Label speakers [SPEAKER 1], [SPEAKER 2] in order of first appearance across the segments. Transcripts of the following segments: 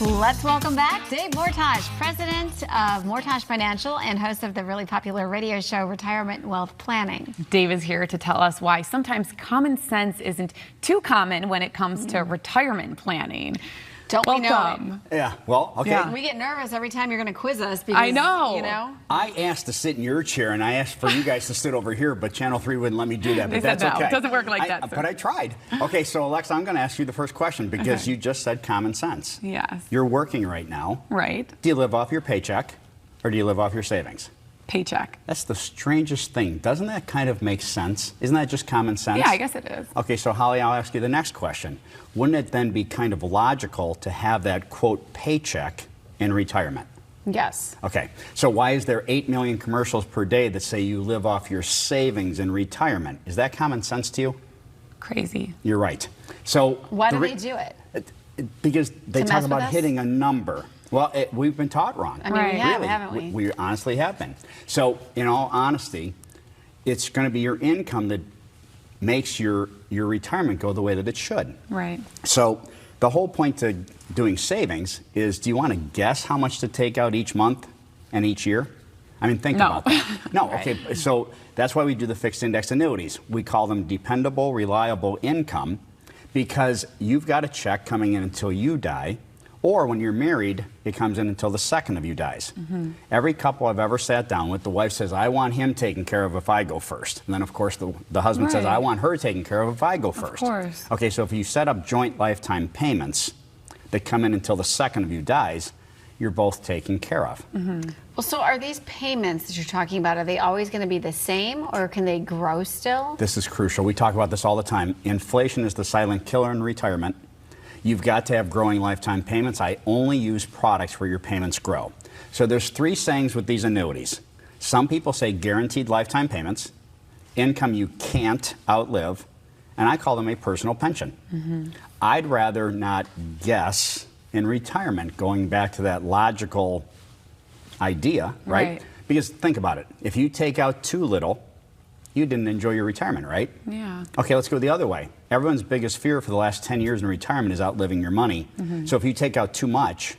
[SPEAKER 1] Let's welcome back Dave Mortach, president of Mortach Financial and host of the really popular radio show Retirement Wealth Planning.
[SPEAKER 2] Dave is here to tell us why sometimes common sense isn't too common when it comes to retirement planning.
[SPEAKER 1] Don't we know it?
[SPEAKER 3] Yeah, well, okay.
[SPEAKER 2] Yeah.
[SPEAKER 1] We get nervous every time you're going to quiz us because,
[SPEAKER 2] I know.
[SPEAKER 1] you know.
[SPEAKER 3] I asked to sit in your chair, and I asked for you guys to sit over here, but Channel 3 wouldn't let me do that, but
[SPEAKER 2] They said
[SPEAKER 3] that's
[SPEAKER 2] no.
[SPEAKER 3] okay.
[SPEAKER 2] It doesn't work like that, sir.
[SPEAKER 3] But I tried. Okay, so Alexa, I'm going to ask you the first question because you just said common sense.
[SPEAKER 2] Yes.
[SPEAKER 3] You're working right now.
[SPEAKER 2] Right.
[SPEAKER 3] Do you live off your paycheck, or do you live off your savings?
[SPEAKER 2] Paycheck.
[SPEAKER 3] That's the strangest thing. Doesn't that kind of make sense? Isn't that just common sense?
[SPEAKER 2] Yeah, I guess it is.
[SPEAKER 3] Okay, so Holly, I'll ask you the next question. Wouldn't it then be kind of logical to have that, quote, paycheck in retirement?
[SPEAKER 1] Yes.
[SPEAKER 3] Okay, so why is there 8 million commercials per day that say you live off your savings in retirement? Is that common sense to you?
[SPEAKER 2] Crazy.
[SPEAKER 3] You're right. So
[SPEAKER 1] Why do they do it?
[SPEAKER 3] Because they
[SPEAKER 1] To
[SPEAKER 3] talk
[SPEAKER 1] mess with
[SPEAKER 3] about
[SPEAKER 1] us?
[SPEAKER 3] hitting a number. Well, we've been taught wrong.
[SPEAKER 1] I mean,
[SPEAKER 2] Right.
[SPEAKER 1] we have,
[SPEAKER 3] Really,
[SPEAKER 1] haven't we?
[SPEAKER 3] We honestly have been. So, in all honesty, it's going to be your income that makes your retirement go the way that it should.
[SPEAKER 2] Right.
[SPEAKER 3] So, the whole point to doing savings is, do you want to guess how much to take out each month and each year? I mean, think
[SPEAKER 2] No.
[SPEAKER 3] about that. No, okay. So, that's why we do the fixed index annuities. We call them dependable, reliable income because you've got a check coming in until you die. Or when you're married, it comes in until the second of you dies.
[SPEAKER 2] Mm-hmm.
[SPEAKER 3] Every couple I've ever sat down with, the wife says, I want him taken care of if I go first. And then, of course, the husband says,
[SPEAKER 2] Right.
[SPEAKER 3] I want her taken care of if I go first.
[SPEAKER 2] Of course.
[SPEAKER 3] Okay, so if you set up joint lifetime payments that come in until the second of you dies, you're both taken care of.
[SPEAKER 2] Mm-hmm.
[SPEAKER 1] Well, so are these payments that you're talking about, are they always going to be the same or can they grow still?
[SPEAKER 3] This is crucial. We talk about this all the time. Inflation is the silent killer in retirement. You've got to have growing lifetime payments. I only use products where your payments grow. So there's 3 sayings with these annuities. Some people say guaranteed lifetime payments, income you can't outlive, and I call them a personal pension. Mm-hmm. I'd rather not guess in retirement, going back to that logical idea, right? Because think about it. If you take out too little, you didn't enjoy your retirement, right?
[SPEAKER 2] Yeah.
[SPEAKER 3] Okay, let's go the other way. Everyone's biggest fear for the last 10 years in retirement is outliving your money. Mm-hmm. So if you take out too much,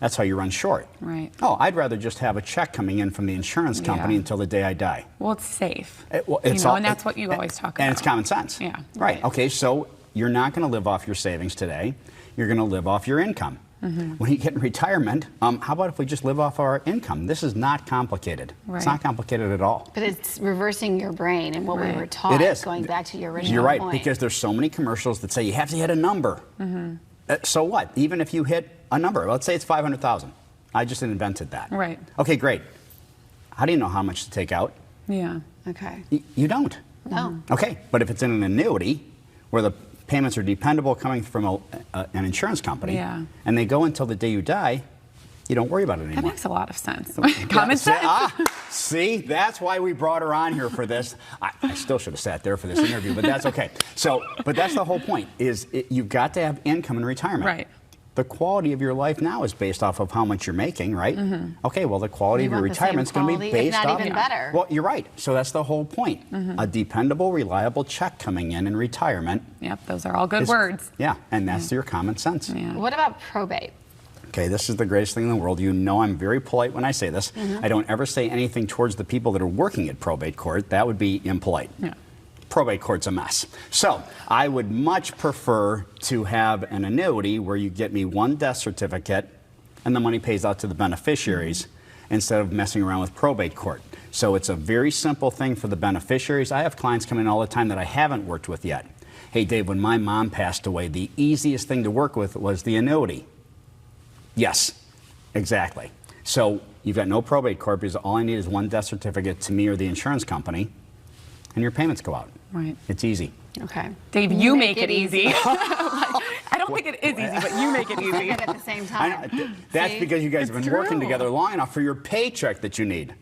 [SPEAKER 3] that's how you run short.
[SPEAKER 2] Right.
[SPEAKER 3] Oh, I'd rather just have a check coming in from the insurance company until the day I die.
[SPEAKER 2] Well, it's safe.
[SPEAKER 3] It's
[SPEAKER 2] and that's what you always talk about.
[SPEAKER 3] And it's common sense.
[SPEAKER 2] Yeah.
[SPEAKER 3] Right. Okay, so you're not going to live off your savings today. You're going to live off your income. Mm-hmm. When you get in retirement, how about if we just live off our income? This is not complicated.
[SPEAKER 2] Right.
[SPEAKER 3] It's not complicated at all.
[SPEAKER 1] But it's reversing your brain and what we were taught.
[SPEAKER 3] It is.
[SPEAKER 1] Going back to your original
[SPEAKER 3] You're right,
[SPEAKER 1] point.
[SPEAKER 3] because there's so many commercials that say you have to hit a number. Mm-hmm. So what? Even if you hit a number, let's say it's 500,000. I just invented that.
[SPEAKER 2] Right.
[SPEAKER 3] Okay, great. How do you know how much to take out?
[SPEAKER 2] Yeah.
[SPEAKER 1] Okay.
[SPEAKER 3] You don't.
[SPEAKER 1] No.
[SPEAKER 3] Okay, but if it's in an annuity where the payments are dependable coming from an insurance company, and they go until the day you die, you don't worry about it anymore.
[SPEAKER 2] That makes a lot of sense. Common sense.
[SPEAKER 3] See, that's why we brought her on here for this. I still should have sat there for this interview, but that's okay. So, but that's the whole point, is you've got to have income in retirement.
[SPEAKER 2] Right.
[SPEAKER 3] The quality of your life now is based off of how much you're making, right? Mm-hmm. Okay, well, the quality of your retirement is going to be based
[SPEAKER 1] off...
[SPEAKER 3] off...
[SPEAKER 1] even better.
[SPEAKER 3] Well, you're right. So that's the whole point. Mm-hmm. A dependable, reliable check coming in retirement.
[SPEAKER 2] Yep, those are all good words.
[SPEAKER 3] Yeah, and that's your common sense.
[SPEAKER 2] Yeah.
[SPEAKER 1] What about probate?
[SPEAKER 3] Okay, this is the greatest thing in the world. You know I'm very polite when I say this. Mm-hmm. I don't ever say anything towards the people that are working at probate court. That would be impolite. Yeah. Probate court's a mess. So I would much prefer to have an annuity where you get me one death certificate and the money pays out to the beneficiaries instead of messing around with probate court. So it's a very simple thing for the beneficiaries. I have clients come in all the time that I haven't worked with yet. Hey, Dave, when my mom passed away, the easiest thing to work with was the annuity. Yes, exactly. So you've got no probate court because all I need is one death certificate to me or the insurance company, and your payments go out.
[SPEAKER 2] Right.
[SPEAKER 3] It's easy.
[SPEAKER 1] Okay.
[SPEAKER 2] Dave, you make it easy. I don't think it is easy, but you make it easy.
[SPEAKER 1] At the same time.
[SPEAKER 3] That's
[SPEAKER 1] See?
[SPEAKER 3] because you guys have been
[SPEAKER 2] It's
[SPEAKER 3] working
[SPEAKER 2] true.
[SPEAKER 3] together long enough for your paycheck that you need.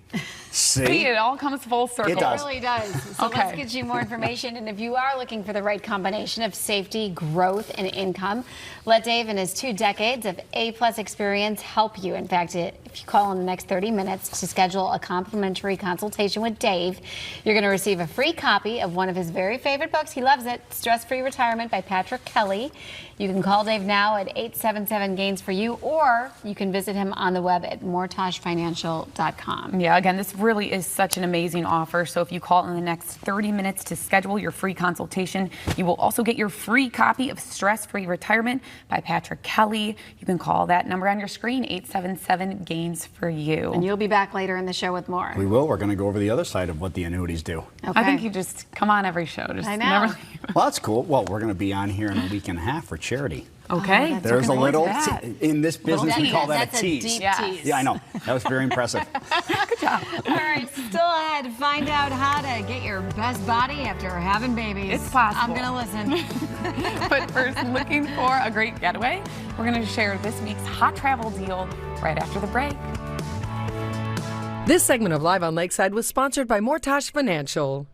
[SPEAKER 2] See, it all comes full circle.
[SPEAKER 3] It does.
[SPEAKER 1] It really does. So
[SPEAKER 2] Okay.
[SPEAKER 1] let's get you more information. And if you are looking for the right combination of safety, growth, and income, let Dave and his 2 decades of A-plus experience help you. In fact, if you call in the next 30 minutes to schedule a complimentary consultation with Dave, you're going to receive a free copy of one of his very favorite books. He loves it, Stress-Free Retirement by Patrick Kelly. You can call Dave now at 877-GAINS-FOR-YOU, or you can visit him on the web at mortachfinancial.com.
[SPEAKER 2] Yeah, again, this really is such an amazing offer. So if you call in the next 30 minutes to schedule your free consultation, you will also get your free copy of Stress-Free Retirement by Patrick Kelly. You can call that number on your screen, 877-GAINS-FOR-YOU.
[SPEAKER 1] And you'll be back later in the show with more.
[SPEAKER 3] We will. We're going to go over the other side of what the annuities do.
[SPEAKER 1] Okay.
[SPEAKER 2] I think you just come on every show. Just
[SPEAKER 1] I know.
[SPEAKER 2] never leave.
[SPEAKER 3] Well, that's cool. Well, we're going to be on here in a week and a half for charity.
[SPEAKER 2] Okay.
[SPEAKER 1] that's
[SPEAKER 3] There's a
[SPEAKER 2] What
[SPEAKER 3] little,
[SPEAKER 2] is that?
[SPEAKER 3] in this business, we call that
[SPEAKER 1] That's
[SPEAKER 3] a tease.
[SPEAKER 1] deep
[SPEAKER 2] Yeah.
[SPEAKER 1] tease.
[SPEAKER 3] Yeah, I know. That was very impressive.
[SPEAKER 2] Good job.
[SPEAKER 1] All right, still ahead. Find out how to get your best body after having babies.
[SPEAKER 2] It's possible.
[SPEAKER 1] I'm going to listen.
[SPEAKER 2] But first, looking for a great getaway? We're going to share this week's hot travel deal right after the break.
[SPEAKER 4] This segment of Live on Lakeside was sponsored by Mortach Financial.